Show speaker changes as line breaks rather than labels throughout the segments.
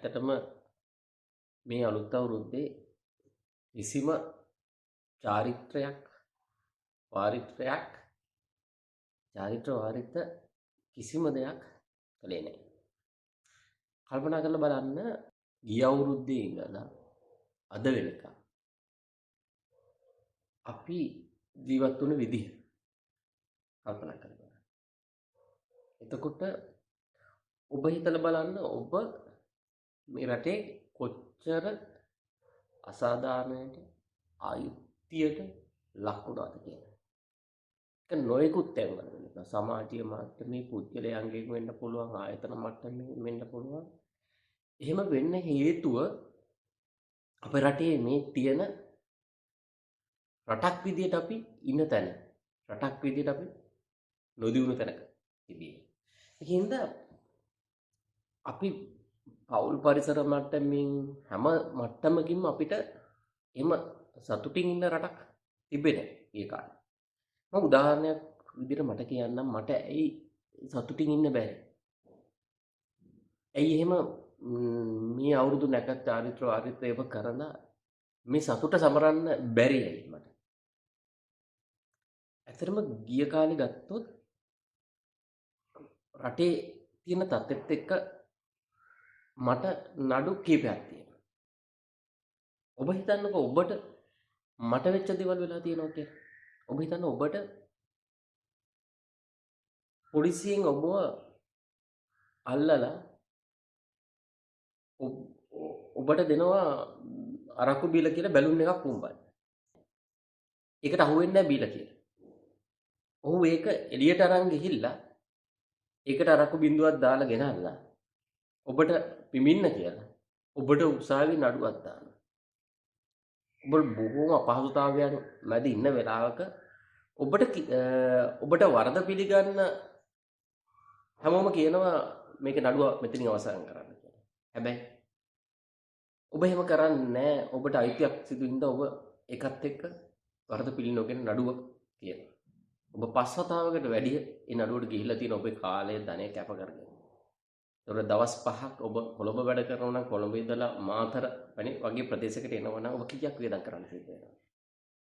ඇත්තටම මේ අලුත් අවුරුද්දේ කිසිම චාරිත්‍රයක් වාරිත්‍රයක් වාරිත්‍ර කිසිම දෙයක් කළේ නැහැ. කල්පනා කරලා බලන්න ගිය අවුරුද්දේ ඉඳලා අද වෙනකම් අපි ජීවත් වුණ විදිහ කල්පනා කරලා බලන්න. එතකොට ඔබ හිතලා බලන්න ඔබ මේ රටේ කොච්චර අසාධාරණයට ආයුක්තියට ලක් වුණාද කියලා. ඒක නොයෙකුත් තැන්වල වෙනවා. සමාජීය මට්ටමේ පුද්ගලයන්ගෙන් වෙන්න පුළුවන්, ආයතන මට්ටමේ වෙන්න පුළුවන්. එහෙම වෙන්න හේතුව අපේ රටේ මේ තියෙන රටක් විදියට අපි ඉන්න තැන. රටක් විදියට අපි නොදියුණු තැනක තිබීම. ඒකින්ද අපි පෞල් පරිසර මට්ටමින් හැම මට්ටමකින්ම අපිට එම සතුටින් ඉන්න රටක් තිබෙන්නේ ඒ කාලේ. මම උදාහරණයක් විදිහට මට කියන්නම් මට ඇයි සතුටින් ඉන්න බැහැ. ඇයි එහෙම මේ අවුරුදු නැකත් චාරිත්‍ර වාරිත්‍ර ඒව කරන මේ සතුට සමරන්න බැරි ඇයි මට. ඇත්තටම ගිය කාලේ ගත්තොත් රටේ තියෙන තත්ත්වෙත් එක්ක මට නඩු කීපයක් තියෙනවා. ඔබ හිතන්නකෝ ඔබට මට වෙච්ච දේවල් වෙලා තියෙනවා කියලා. ඔබ හිතන්න ඔබට පොලිසියෙන් ඔබව අල්ලලා ඔබට දෙනවා අරක්කු බීලා කියලා බැලුන් එකක් පුම්බන්න. ඒකට අහුවෙන්නේ නැහැ බීලා කියලා. ඔහු ඒක එළියට අරන් ගිහිල්ලා ඒකට අරක්කු බින්දුවක් දාලා ගෙනල්ලා ඔබට පිමින්න කියලා ඔබට උසාවි නඩුවක් දානවා. ඔබ බොහෝම අපහසුතාවයන් මැද ඉන්න වෙලාවක ඔබට වරද පිළිගන්න හැමෝම කියනවා මේක නඩුව මෙතනින් අවසන් කරන්න කියලා. හැබැයි ඔබ එහෙම කරන්නේ නැහැ. ඔබට අයිතියක් සිදු හින්දා ඔබ එකත් එක්ක වරද පිළිනොගෙන නඩුව කියනවා. ඔබ පස් වතාවකට වැඩිය ඒ නඩුවට ගිහිල්ලා තියෙන ඔබේ කාලය ධනය කැප කරගෙන. ඒතකොට දවස් 5ක් ඔබ කොළඹ වැඩ කරනවා නම් කොළඹ ඉඳලා මාතර වගේ ප්‍රදේශයකට එනවා නම් ඔබ කීයක් වේදම් කරන්න සිද්ධ වෙනවද?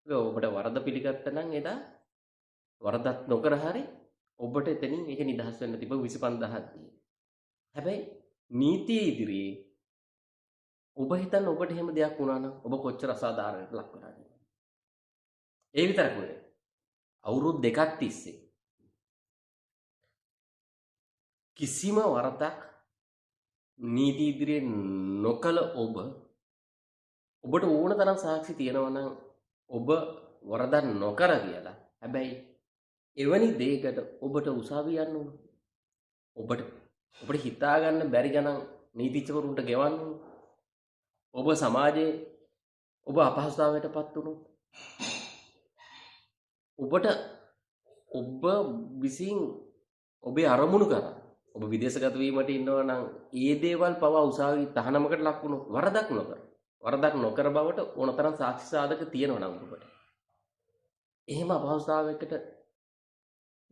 ඔබට වරද පිළිගත්ත නම් එදා වරදක් නොකර හරි ඔබට එතනින් ඒක නිදහස් වෙන්න තිබ්බ 25000ක් දී. හැබැයි නීතිය ඉදිරියේ ඔබ හිතන්න ඔබට එහෙම දෙයක් වුණා නම් ඔබ කොච්චර අසාධාරණයට ලක් වෙනවද? ඒ විතරක් නෙවෙයි. අවුරුදු දෙකක් තිස්සේ කිසිම වරදක් නීති ඉදිරියේ නොකළ ඔබට ඕන තරම් සාක්ෂි තියෙනවා නම් ඔබ වරදක් නොකර කියලා. හැබැයි එවැනි දෙයකට ඔබට උසාවි යන්න ඕන. ඔබට හිතා ගන්න බැරි ගණන් නීතිඥවරුන්ට ගෙවන්න ඕන. ඔබ සමාජයේ ඔබ අපහසුතාවයටපත් වුණොත් ඔබ විසින් ඔබේ අරමුණු කරා ඔබ විදේශගත වීමට ඉන්නවා නම් ඒ දේවල් පවා උසාවි තහනමකට ලක් වුණොත් වරදක් නොකර බවට ඕනතරම් සාක්ෂි සාධක තියෙනවා නම් එහෙම අපහසුතාවයකට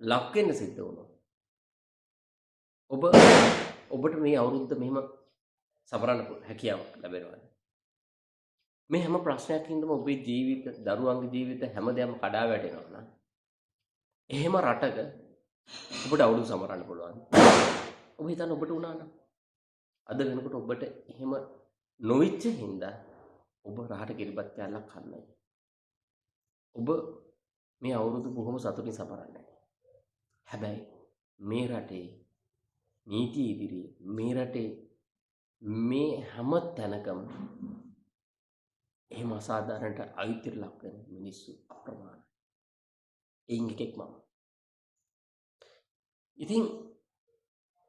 ලක් වෙන්න සිද්ධ වුණොත් ඔබට මේ අවුරුද්ද මෙහෙම සමරන්න හැකියාවක් ලැබෙනවා. මේ හැම ප්‍රශ්නයක් හින්දාම ඔබේ ජීවිත, දරුවන්ගේ ජීවිත හැමදේම කඩා වැටෙනවා නම් එහෙම රටක ඔබට අවුරුදු සමරන්න පුළුවන්. ඔබ හිතන්න ඔබට වුණා නම් අද වෙනකොට ඔබට එහෙම නොවිච්ච හින්දා ඔබ රහට කිරිබත් කෑල්ලක් කන්නේ. ඔබ මේ අවුරුදු බොහොම සතුටින් සමරන්නේ. හැබැයි මේ රටේ නීතිය ඉදිරියේ මේ රටේ මේ හැම තැනකම එහෙම අසාධාරණට අයිතියට ලක් වෙන මිනිස්සු අප්‍රමාණයි. එයින් එකෙක් මම. ඉතින්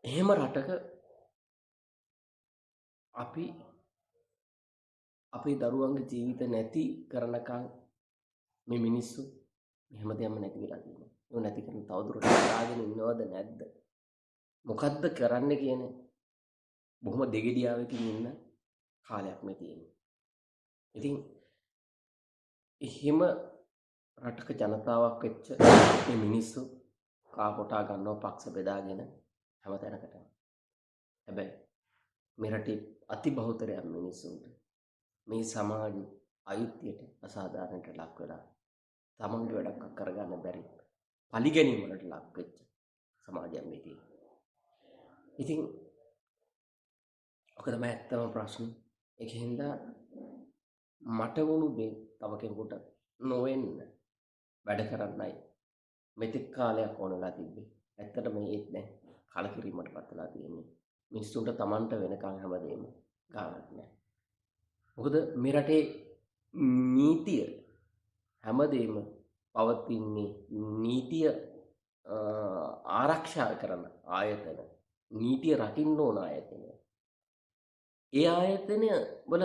එහෙම රටක අපි අපේ දරුවන්ගේ ජීවිත නැති කරනකම් මේ මිනිස්සු මෙහෙම දෙයක් නැති වෙලා තියෙනවා. ඒක නැති කරන තවදුරටත් දාගෙන ඉන්නවද නැද්ද? මොකද්ද කරන්න කියන්නේ? බොහොම දෙගිඩියාවකින් ඉන්න කාලයක් මේ තියෙන්නේ. ඉතින් එහෙම රටක ජනතාවක් වෙච්ච මේ මිනිස්සු කා කොටා ගන්නවා පක්ෂ බෙදාගෙන හැම තැනකටම. හැබැයි මේ රටේ අති බහුතරයක් මිනිස්සුන්ට මේ සමාජ අයුක්තියට අසාධාරණයට ලක් වෙලා තමන්ගේ වැඩක් කරගන්න බැරි පරිගැනීම් වලට ලක් වෙච්ච සමාජයක් මේ තියෙන්නේ. ඉතින් ඔක තමයි ඇත්තම ප්‍රශ්නේ. ඒකෙන්ද මට වුණු දේ තව කෙනෙකුට නොවෙන්න වැඩ කරන්නයි මෙතෙක් කාලයක් ඕනලා තිබ්බේ. ඇත්තටම ඒත් නෑ. කලකිරීමට පත් වෙලා තියෙන්නේ. මිනිස්සුන්ට Tamanට වෙනකන් හැමදේම ගානක් නෑ. මොකද මේ රටේ නීතිය හැමදේම පවතින්නේ නීතිය ආරක්ෂා කරන ආයතන, නීතිය රකින්න ඕන ආයතන. ඒ ආයතනය වල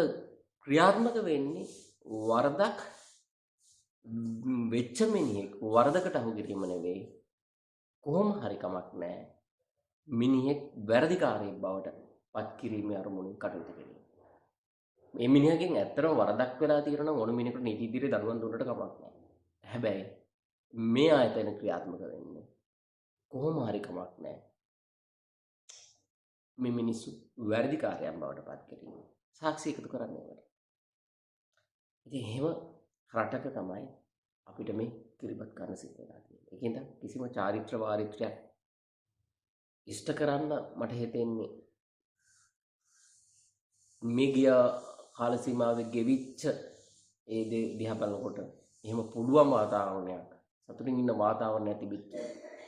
ක්‍රියාත්මක වෙන්නේ වරදක් වෙච්ච මිනිහෙක් වරදකට අහු කිරීම නෙවෙයි. කොහොම හරි කමක් නැහැ. මිනිහෙක් වැරදිකාරයෙක් බවට පත් කිරීමේ අරමුණින් කටයුතු කිරීම. මේ මිනිහගෙන් ඇත්තටම වරදක් වෙලා තියෙනවා නම් ඕන මිනිහෙකුට නීති ඉදිරියේ දඬුවම් දුන්නට කමක් නැහැ. හැබැයි මේ ආයතන ක්‍රියාත්මක වෙන්නේ කොහොම හරි කමක් නැහැ. මේ මිනිස්සු වැරදිකාරයන් බවට පත් කිරීම. සාක්ෂි එකතු කරන්නේ ඒකට. ඉතින් එහෙම රටක තමයි අපිට මේ කිරිබත් කන්න සිද්ධ වෙලා තියෙන්නේ. ඒකෙන්ද කිසිම චාරිත්‍ර වාරිත්‍රයක් ඉෂ්ට කරන්න මට හිතෙන්නේ මේ ගිය කාල සීමාවේ ගෙවිච්ච ඒ දේ දිහා බලනකොට එහෙම පුළුවන් වාතාවරණයක් සතුටින් ඉන්න වාතාවරණයක් තිබිච්ච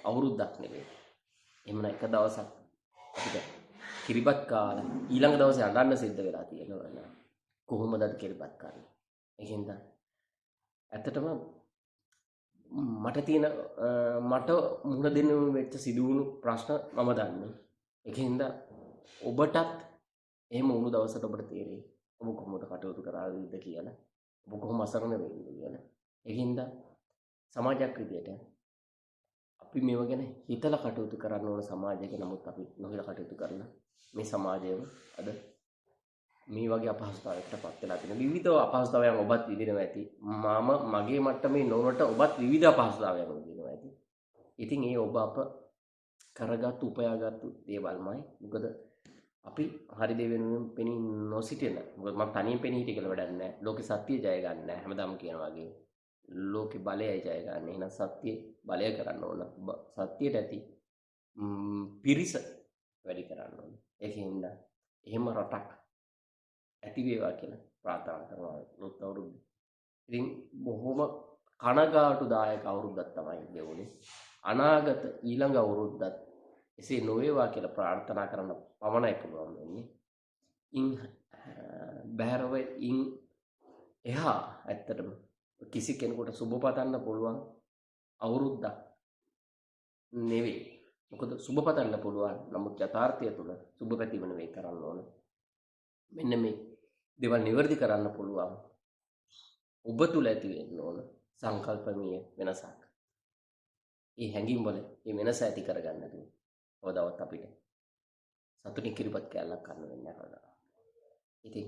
අවුරුද්දක් නෙවෙයි. එහෙම එක දවසක් අපිට කිරිබත් කාලා ඊළඟ දවසේ අඬන්න සිද්ධ වෙලා තියෙනවා නේද? කොහොමද අද කිරිබත් කන්නේ? ඒකෙන්ද ඇත්තටම මට තියෙන මට මුහුණ දෙන්න වෙච්ච සිදුවුණු ප්‍රශ්න මම දන්නේ. ඒකෙන්ද ඔබටත් එහෙම වුණු දවසට ඔබට තේරෙයි ඔබ කොහොමද කටයුතු කරාවිද කියලා. ඔබ කොහොම අසරණ වෙයිද කියලා. ඒකෙන්ද සමාජයක් විදියට අපි මේව ගැන හිතලා කටයුතු කරන්න ඕන සමාජයක. නමුත් අපි නොහිතලා කටයුතු කරන මේ සමාජයම අද මේ වගේ අපහසුතාවයකට පත් වෙලා තියෙනවා. විවිධ අපහසුතාවයන් ඔබත් විඳිනවා ඇති. මම මගේ මට්ටමේ නොවනට ඔබත් විවිධ අපහසුතාවයන් විඳිනවා ඇති. ඉතින් ඒ ඔබ අප කරගත්තු උපයාගත්තු දේවල්මයි. මොකද අපි හරි දේ වෙනුවෙන් පෙනී නොසිටින. මොකද මම තනියෙන් පෙනී හිටිය කියලා වැඩක් නැහැ. ලෝකේ සත්‍ය ජය ගන්න නැහැ. හැමදාම කියනවා වගේ. ලෝකේ බලයයි ජය ගන්න. එහෙනම් සත්‍ය බලය කරන්න ඕන. සත්‍යයට ඇති පිරිස වැඩි කරන්න ඕන. ඒකින්ද එහෙම රටක් ඇති වේවා කියලා ප්‍රාර්ථනා කරනවා නූතන අවුරුද්ද. ඉතින් බොහොම කනගාටුදායක අවුරුද්දක් තමයි ගෙවුනේ. අනාගත ඊළඟ අවුරුද්දත් එසේ නොවේවා කියලා ප්‍රාර්ථනා කරන්න පමණයි පුළුවන් වෙන්නේ. බැහැරව එහා ඇත්තටම කිසි කෙනෙකුට සුබ පතන්න පුළුවන් අවුරුද්දක් නෙවෙයි. මොකද සුබ පතන්න පුළුවන්. නමුත් යථාර්ථය තුළ සුබ පැතීම නෙවෙයි කරන්න ඕන. මෙන්න මේ දේවල් නිවැරදි කරන්න පුළුවන් ඔබ තුළ ඇති වෙන්න ඕන සංකල්පමීය වෙනසක්. ඒ හැඟීම් වල මේ වෙනස ඇති කරගන්න නැතුව කවදාවත් අපිට සතුටින් කිරිබත් කෑල්ලක් කන්න වෙන්නේ නැහැ. ඉතින්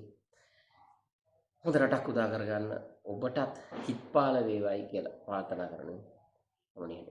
හොඳ රටක් උදා කරගන්න ඔබටත් හිත්පාල වේවයි කියලා ප්‍රාර්ථනා කරනවා. මොනියද